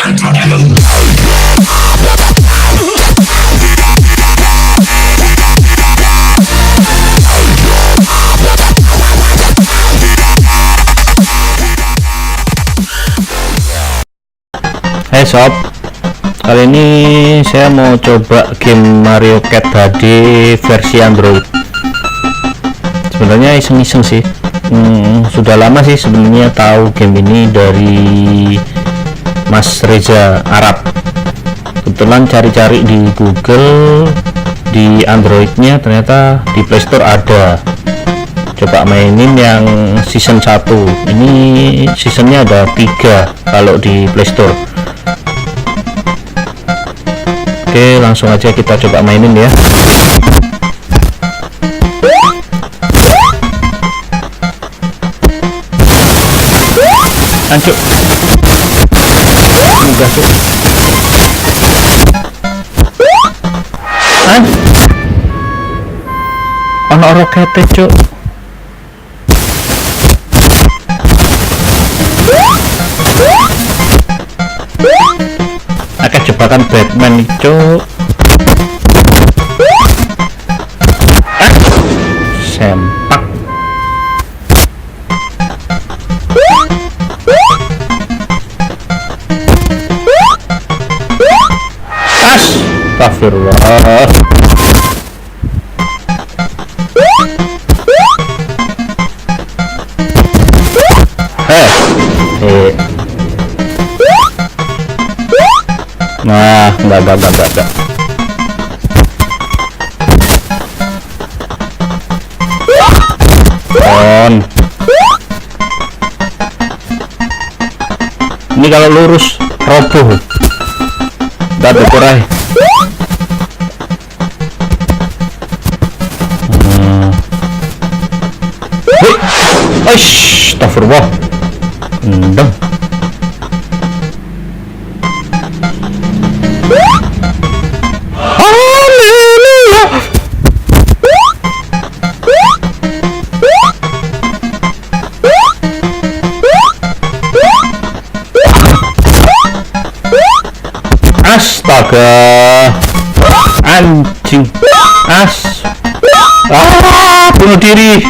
Hai sob, kali ini saya mau coba game Mario Kart HD versi Android. Sebenarnya iseng-iseng sih, sudah lama sih sebenarnya tahu game ini dari Mas Reza Arab. Kebetulan cari-cari di Google, di Androidnya ternyata di Play Store ada. Coba mainin yang season 1. Ini seasonnya ada 3 kalau di Play Store. Oke, langsung aja kita coba mainin ya. Hancur. Enggak tuh. Ono rokete, cuk. Akeh jebakan Batman itu. Sempak. Astagfirullah. Nah, enggak. On. Ini kalau lurus roboh. Enggak ada kurai. Astagfirullah. Endang. Astaga, anjing, bunuh diri.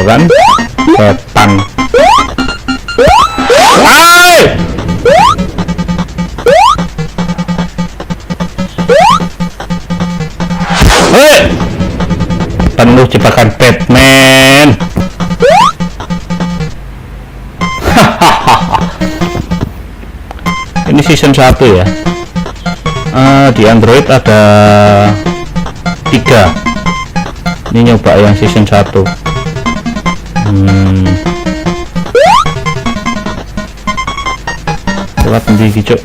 Kan setan. Penuh jebakan Batman. Ini season 1 ya. Di Android ada 3. Ini nyoba yang season 1. Lewat nanti hijau.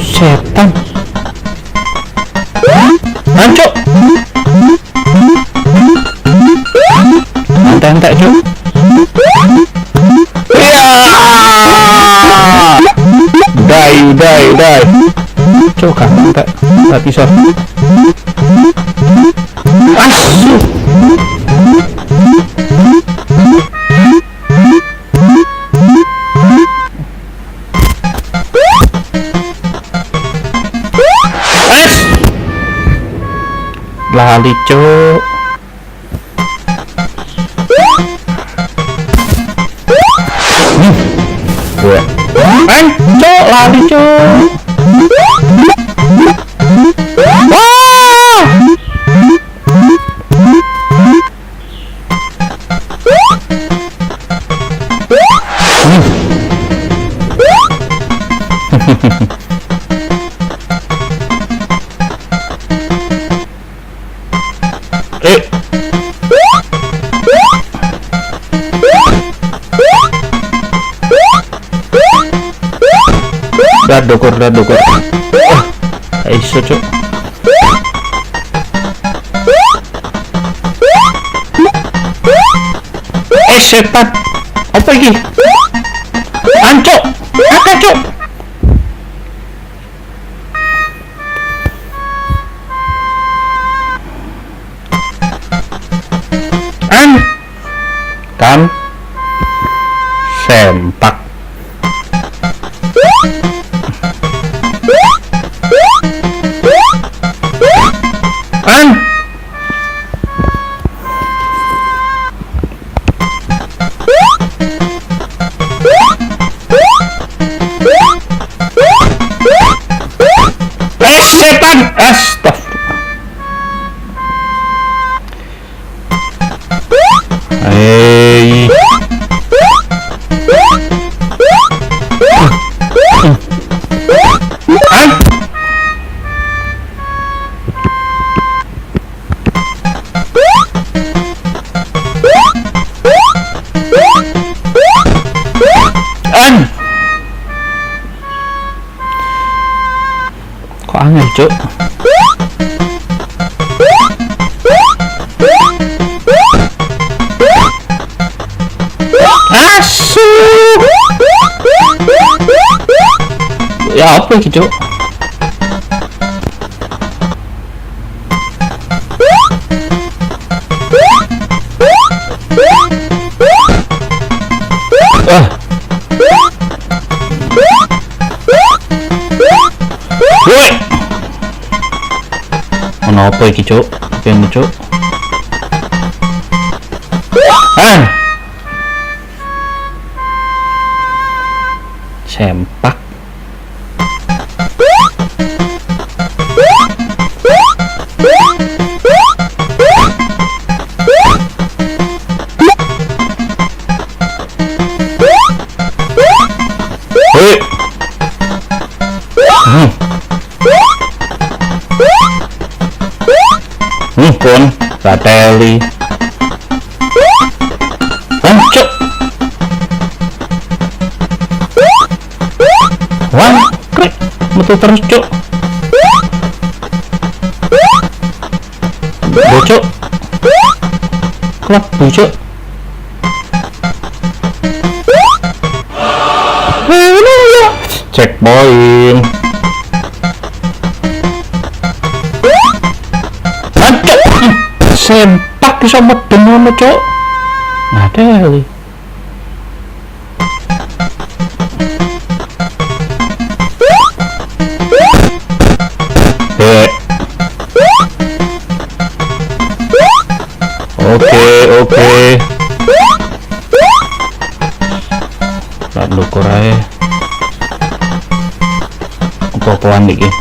Setan. Hancur. Antek-antek cuk. Die. Coba antek. Enggak bisa. Asuh. Lali cuk. Cuk, lali cuk. Dah dokor. iso cuk. Setan apa iki? Ancuk akeh cuk. Kan sempak setan astagfirullah. Hei kok angel cuk. Asu ya apa iki cuk? Woi, ono apa iki cuk? Piye cuk? Sempak. Kon bateli cuk. Wah krik metu terus cuk. Bocok klap bocok. Checkpoint. Sempak iso medeng ngono cuk. Ngadeli. Oke. Lalu korae. Apa-apaan iki?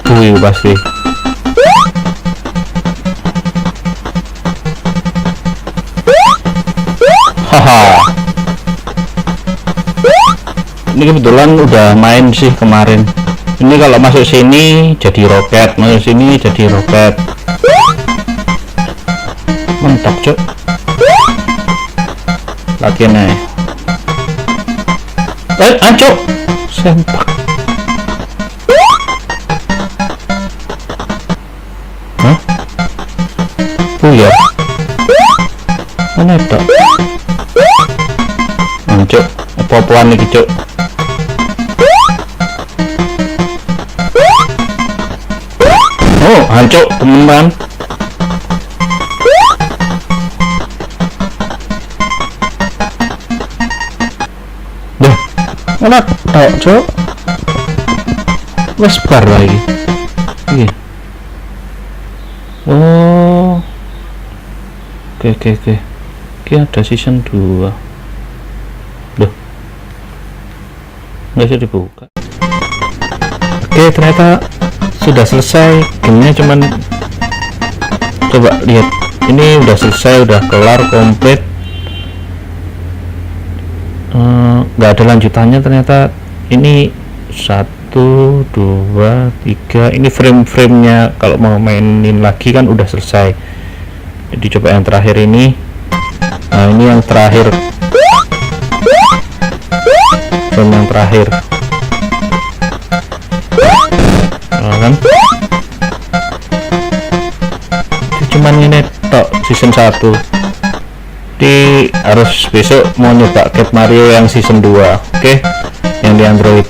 Lebu pasti. Haha. Ini kebetulan udah main sih kemarin. Ini kalau masuk sini jadi roket, masuk sini jadi roket. Mantap cok. Lagi nih. Ancok. Sempak. Hah? Buyar. Mana itu? Ancok. Apa-apaan nih cok? Oh, hancur teman-teman. Dah, mana tak cok? Wes bar lagi. Iya. Oh, oke. Ini ada season 2. Duh, nggak bisa dibuka. Oke, ternyata sudah selesai gamenya. Cuman coba lihat, ini udah selesai, udah kelar komplit, nggak ada lanjutannya ternyata. Ini 1, 2, 3, ini frame-framenya. Kalau mau mainin lagi kan udah selesai. Jadi coba yang terakhir ini. Nah, ini yang terakhir, frame yang terakhir. kan. Cuman ini tok season 1. Jadi harus besok mau nyoba Cat Mario yang season 2. Oke, yang di Android.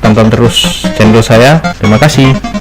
Tonton terus channel saya. Terima kasih.